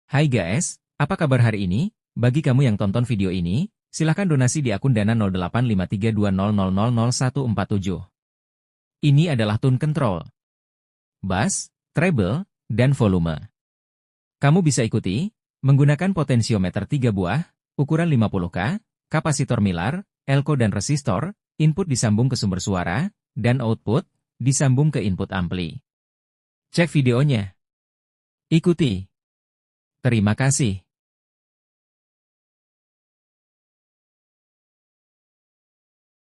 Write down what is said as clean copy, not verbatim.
Hai guys, apa kabar hari ini? Bagi kamu yang tonton video ini, silahkan donasi di akun Dana 085320000147. Ini adalah tune control, bass, treble, dan volume. Kamu bisa ikuti, menggunakan potensiometer 3 buah, ukuran 50K, kapasitor Milar, elko dan resistor, input disambung ke sumber suara, dan output, disambung ke input ampli. Cek videonya. Ikuti. Terima kasih.